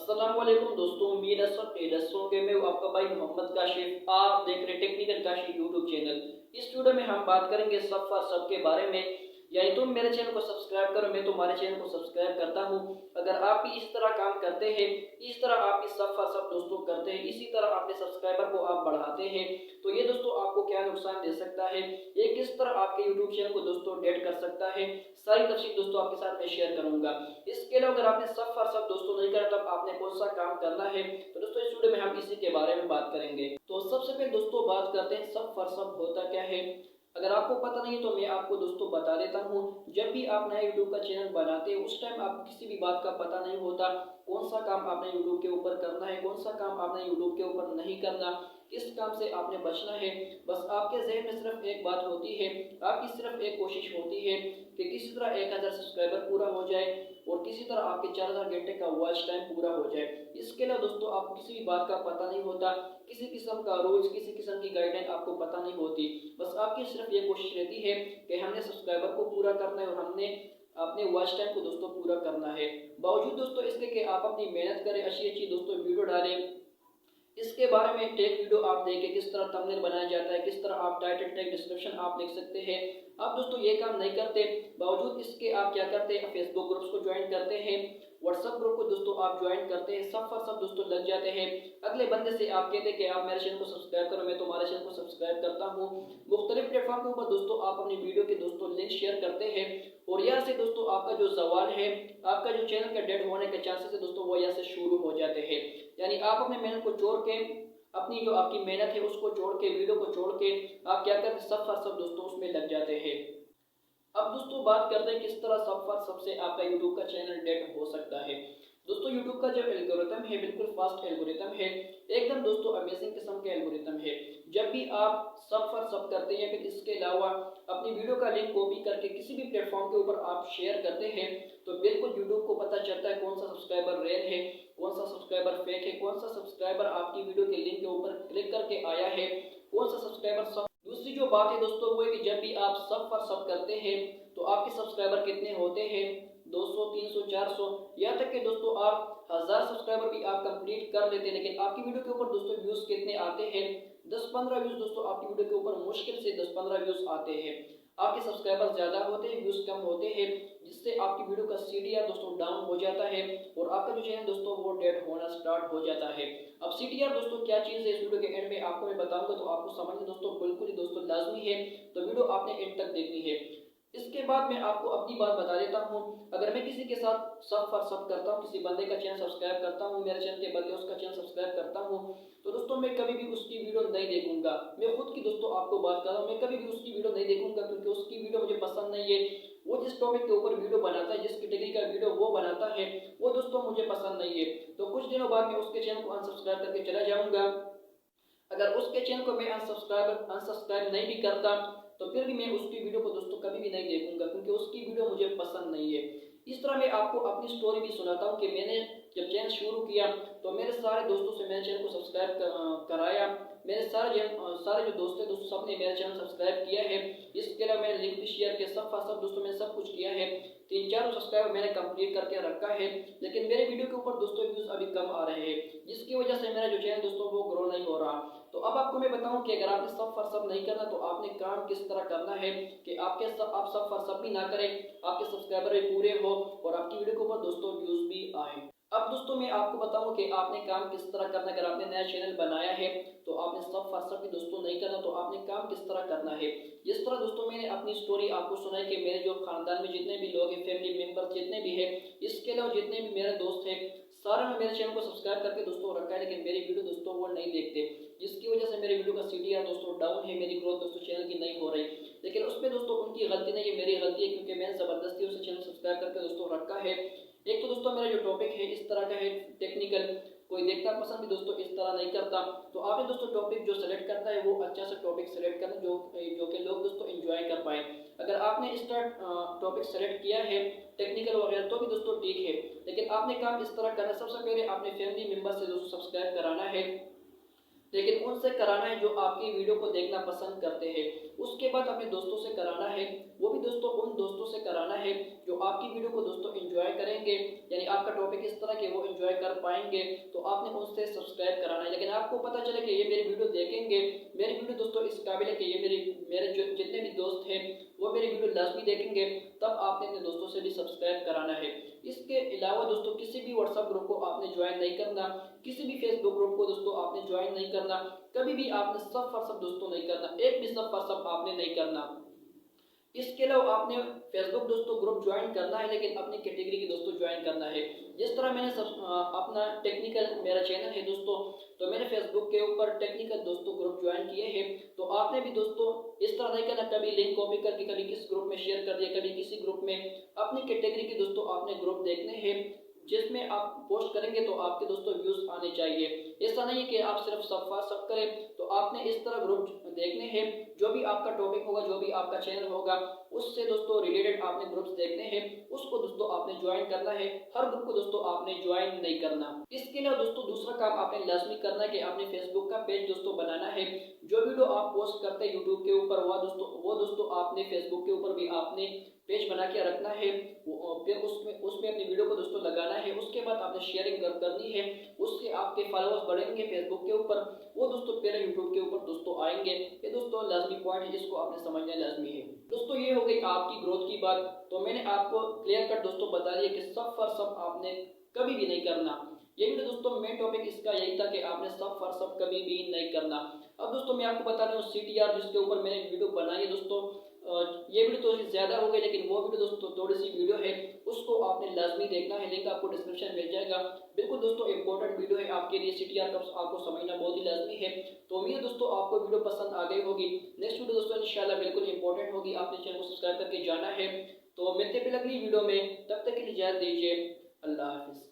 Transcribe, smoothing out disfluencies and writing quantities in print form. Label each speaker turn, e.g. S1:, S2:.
S1: अस्सलाम वालेकुम दोस्तों, उम्मीद है सब खैरियत से होंगे। मैं हूं आपका भाई मोहम्मद काशी। आप देख रहे टेक्निकल काशी यूट्यूब चैनल। इस वीडियो में हम बात करेंगे सब फॉर सब के बारे में। यानी तुम मेरे चैनल को सब्सक्राइब करो, मैं तुम्हारे चैनल को सब्सक्राइब करता हूं। अगर आप भी इस तरह काम करते हैं, इस तरह आप इस सब फॉर सब दोस्तों करते हैं, इसी तरह अपने सब्सक्राइबर को आप बढ़ाते हैं, तो ये दोस्तों आपको क्या नुकसान दे सकता है, ये किस तरह आपके यूट्यूब चैनल को दोस्तों डेट कर सकता है, सारी तफसील दोस्तों आपके साथ मैं शेयर करूंगा। इसके अलावा अगर आपने सब फॉर सब दोस्तों नहीं करा, तब आपने कौन सा काम करना है, तो दोस्तों इस वीडियो में हम इसी के बारे में बात करेंगे। तो सबसे पहले दोस्तों बात करते हैं सब फॉर सब होता क्या है। अगर आपको पता नहीं है तो मैं आपको दोस्तों बता देता हूँ। जब भी आप नया यूट्यूब का चैनल बनाते हैं, उस टाइम आपको किसी भी बात का पता नहीं होता, कौन सा काम आपने यूट्यूब के ऊपर करना है, कौन सा काम आपने यूट्यूब के ऊपर नहीं करना, किस काम से आपने बचना है। बस आपके जहन में सिर्फ एक बात होती है, आपकी सिर्फ एक कोशिश होती है कि किसी तरह 1000 सब्सक्राइबर पूरा हो जाए और किसी तरह आपके 4000 घंटे का वॉच टाइम पूरा हो जाए। इसके अलावा दोस्तों आपको किसी भी बात का पता नहीं होता, किसी किस्म का रूल्स, किसी किस्म की गाइडलाइन आपको पता नहीं होती। बस आपकी सिर्फ ये कोशिश रहती है कि हमने सब्सक्राइबर को पूरा करना है और हमने अपने वॉच टाइम को दोस्तों पूरा करना है। बावजूद दोस्तों इसके कि आप अपनी मेहनत करें, अच्छी अच्छी दोस्तों वीडियो डालें, इसके बारे में टेक वीडियो आप देखें, किस तरह थंबनेल बनाया जाता है, किस तरह आप टाइटल टैग डिस्क्रिप्शन आप लिख सकते हैं। आप दोस्तों ये काम नहीं करते, बावजूद इसके आप क्या करते हैं, फेसबुक ग्रुप्स को ज्वाइन करते हैं, व्हाट्सएप ग्रुप को दोस्तों आप ज्वाइन करते हैं, सब फॉर सब दोस्तों लग जाते हैं। अगले बंदे से आप कहते हैं कि आप मेरे चैनल को सब्सक्राइब करो, मैं तुम्हारे चैनल को सब्सक्राइब करता हूँ। मुख्तलिफ प्लेटफॉर्म के ऊपर दोस्तों आप अपनी वीडियो के दोस्तों लिंक शेयर करते हैं और यहाँ से दोस्तों आपका जो सवाल है, आपका जो चैनल का डेड होने के चांसेस है दोस्तों, वो यहाँ से शुरू हो जाते हैं। यानी आप अपने मेहनत को छोड़ के, अपनी जो आपकी मेहनत है उसको छोड़ के, वीडियो को छोड़ के आप क्या करते हैं, सब फॉर सब दोस्तों उसमें लग जाते हैं। अब दोस्तों बात करते हैं किस तरह सब फॉर सब से आपका यूट्यूब का चैनल डेड हो सकता है। दोस्तों यूट्यूब का जो एल्गोरिथम है बिल्कुल फास्ट एल्गोरिथम है, एकदम दोस्तों अमेजिंग किस्म के एल्गोरिथम है। जब भी आप सब फॉर सब करते हैं, फिर इसके अलावा अपनी वीडियो का लिंक कॉपी करके किसी भी प्लेटफॉर्म के ऊपर आप शेयर करते हैं, तो बिल्कुल यूट्यूब को पता चलता है कौन सा सब्सक्राइबर रियल है, कौन सा सब्सक्राइबर फेक है, कौन सा सब्सक्राइबर आपकी वीडियो के लिंक के ऊपर क्लिक करके आया है, कौन सा सब्सक्राइबर सब। दूसरी जो बात है दोस्तों वो है कि जब भी आप सब फॉर सब करते हैं तो आपके सब्सक्राइबर कितने होते हैं, 200, 300, 400, यहाँ तक कि दोस्तों आप 1000 सब्सक्राइबर भी आप कंप्लीट कर लेते हैं, लेकिन आपकी वीडियो के ऊपर दोस्तों व्यूज कितने आते हैं, 10-15 व्यूज दोस्तों आपकी वीडियो के ऊपर मुश्किल से 10-15 व्यूज आते हैं। आपके सब्सक्राइबर ज्यादा होते हैं, व्यूज कम होते हैं, जिससे आपकी वीडियो का सीटीआर दोस्तों डाउन हो जाता है और आपका जो चैनल दोस्तों वो डेड होना स्टार्ट हो जाता है। अब सीटीआर दोस्तों क्या चीज है, इस वीडियो के एंड में आपको मैं बताऊंगा, तो आपको समझना दोस्तों बिल्कुल ही दोस्तों लाजमी है, तो वीडियो आपने एंड तक देखनी है। इसके बाद मैं आपको अपनी बात बता देता हूँ। अगर मैं किसी के साथ सब फॉर सब करता हूँ, किसी बंदे का चैनल सब्सक्राइब करता हूँ, मेरे चैनल के बदले उसका चैनल सब्सक्राइब करता हूँ, तो दोस्तों मैं कभी भी उसकी वीडियो नहीं देखूंगा। मैं खुद की दोस्तों आपको बात कर रहा हूँ, मैं कभी भी उसकी वीडियो नहीं देखूंगा, क्योंकि उसकी वीडियो मुझे पसंद नहीं है। वो जिस टॉपिक के ऊपर वीडियो बनाता है, जिस कैटेगरी का वीडियो वो बनाता है, वो दोस्तों मुझे पसंद नहीं है। तो कुछ दिनों बाद मैं उसके चैनल को अनसब्सक्राइब करके चला जाऊंगा। अगर उसके चैनल को मैं अनसब्सक्राइब नहीं भी करता, तो फिर भी मैं उसकी वीडियो को दोस्तों कभी भी नहीं देखूंगा, क्योंकि उसकी वीडियो मुझे पसंद नहीं है। इस तरह मैं आपको अपनी स्टोरी भी सुनाता हूँ कि मैंने जब चैनल शुरू किया तो मेरे सारे दोस्तों से मैंने चैनल को सब्सक्राइब कराया। मेरे सारे जो दोस्त थे दोस्तों सबने मेरा चैनल सब्सक्राइब किया है। इसके अलावा मैंने लिंक भी शेयर किया, सब दोस्तों मैंने सब कुछ किया है। 3-4 सब्सक्राइबर मैंने कंप्लीट करके रखा है, लेकिन मेरे वीडियो के ऊपर दोस्तों व्यूज अभी कम आ रहे हैं, जिसकी वजह से मेरा जो चैनल दोस्तों वो ग्रो नहीं हो रहा। तो अब आपको मैं बताऊं कि अगर आपने सब फॉर सब नहीं करना, तो आपने काम किस तरह करना है कि आप सब फॉर सब भी ना करें, आपके सब्सक्राइबर भी पूरे हो और आपकी वीडियो के ऊपर दोस्तों व्यूज भी आए। अब दोस्तों मैं आपको बताऊं कि आपने काम किस तरह करना है। अगर आपने नया चैनल बनाया है तो आपने सब फॉर सब भी दोस्तों नहीं करना, तो आपने काम किस तरह करना है। जिस तरह दोस्तों मैंने अपनी स्टोरी आपको सुनाई कि मेरे जो खानदान में जितने भी लोग हैं, फैमिली मेंबर जितने भी है, इसके अलावा जितने भी मेरे दोस्त हैं, सारे ने मेरे चैनल को सब्सक्राइब करके दोस्तों रखा है, लेकिन मेरी वीडियो दोस्तों वो नहीं देखते, जिसकी वजह से मेरी वीडियो का सीटीआर दोस्तों डाउन है, मेरी ग्रोथ दोस्तों चैनल की नहीं हो रही। लेकिन उसमें दोस्तों उनकी गलती नहीं है, मेरी गलती है, क्योंकि मैंने जबरदस्ती उसे चैनल सब्सक्राइब करके दोस्तों रखा है। एक तो दोस्तों मेरा जो टॉपिक है इस तरह का है टेक्निकल, कोई देखता पसंद भी दोस्तों इस तरह नहीं करता। तो आपने दोस्तों टॉपिक जो सेलेक्ट करना है वो अच्छा सा टॉपिक सेलेक्ट करना जो कि लोग दोस्तों एंजॉय कर पाए। अगर आपने इस तरह टॉपिक सेलेक्ट किया है टेक्निकल वगैरह तो भी दोस्तों ठीक है, लेकिन आपने काम इस तरह करना, सबसे पहले आपने फैमिली मेंबर से दोस्तों सब्सक्राइब कराना है। लेकिन उनसे कराना है जो आपकी वीडियो को देखना पसंद करते हैं। उसके बाद अपने दोस्तों से कराना है, वो भी दोस्तों उन दोस्तों से कराना है जो आपकी वीडियो को दोस्तों एंजॉय करेंगे, यानी आपका टॉपिक इस तरह के वो एंजॉय कर पाएंगे, तो आपने उनसे सब्सक्राइब कराना है। लेकिन आपको पता चले कि ये मेरी वीडियो देखेंगे, मेरी वीडियो दोस्तों इस काबिल है कि ये मेरे जो जितने भी दोस्त हैं वो मेरी वीडियो लाजमी देखेंगे, तब आपने अपने दोस्तों से भी सब्सक्राइब कराना है। इसके अलावा दोस्तों किसी भी व्हाट्सएप ग्रुप को आपने ज्वाइन नहीं करना, किसी भी फेसबुक ग्रुप को दोस्तों आपने ज्वाइन नहीं करना, कभी भी आपने सब पर सब दोस्तों नहीं करना, एक भी सब पर सब आपने नहीं करना। इसके अलावा आपने फेसबुक दोस्तों ग्रुप ज्वाइन करना है, लेकिन अपनी कैटेगरी के दोस्तों ज्वाइन करना है। जिस तरह मैंने अपना टेक्निकल मेरा चैनल है दोस्तों, तो मैंने फेसबुक के ऊपर टेक्निकल दोस्तों ग्रुप ज्वाइन किए हैं। तो आपने भी दोस्तों इस तरह नहीं करना, कभी लिंक कॉपी करके कभी किस ग्रुप में शेयर कर दिया, कभी किसी ग्रुप में। अपनी कैटेगरी के दोस्तों आपने ग्रुप देखने हैं जिसमें आप पोस्ट करेंगे तो आपके दोस्तों व्यूज आने चाहिए। ऐसा नहीं है कि आप सिर्फ सब करें, तो आपने इस तरह ग्रुप देखने हैं, जो भी आपका टॉपिक होगा, जो भी आपका चैनल होगा, उससे दोस्तों रिलेटेड आपने ग्रुप्स देखने हैं, उसको दोस्तों आपने ज्वाइन करना है। हर ग्रुप को दोस्तों आपने ज्वाइन नहीं करना। इसके लिए दोस्तों दूसरा काम आपने लाजमी करना है कि आपने फेसबुक का पेज दोस्तों बनाना है। जो वीडियो आप पोस्ट करते हैं यूट्यूब के ऊपर वो दोस्तों आपने फेसबुक के ऊपर भी आपने पेज बना के रखना है। फिर उसमें अपनी वीडियो को दोस्तों लगाना है। उसके बाद आपने शेयरिंग करनी है, उससे आपके फॉलोअर्स बढ़ेंगे फेसबुक के ऊपर, वो दोस्तों फिर यूट्यूब के ऊपर दोस्तों आएंगे। ये दोस्तों लाजमी पॉइंट है, इसको आपने समझना लाजमी है। दोस्तों ये हो गई आपकी ग्रोथ की बात। तो मैंने आपको क्लियर कट दोस्तों बता दिया कि सब फॉर सब आपने कभी भी नहीं करना। ये वीडियो दोस्तों मेन टॉपिक इसका यही था कि आपने सब फॉर सब कभी भी नहीं करना। अब दोस्तों मैं आपको बता रहा हूँ CTR जिसके ऊपर मैंने वीडियो बनाई है दोस्तों, ये वीडियो थोड़ी ज़्यादा हो गई, लेकिन वो वीडियो दोस्तों थोड़ी सी वीडियो है, उसको आपने लाजमी देखना है। लिंक आपको डिस्क्रिप्शन मिल जाएगा। बिल्कुल दोस्तों इंपॉर्टेंट वीडियो है आपके लिए। CTR का आपको समझना बहुत ही लाजमी है। तो उम्मीद है दोस्तों आपको वीडियो पसंद आ गई होगी। नेक्स्ट वीडियो दोस्तों इंशाल्लाह बिल्कुल इंपॉर्टेंट होगी, आपने चैनल को सब्सक्राइब करके जाना है। तो मिलते हैं अगली वीडियो में, तब तक के लिए इजाज़त दीजिए। अल्लाह हाफिज़।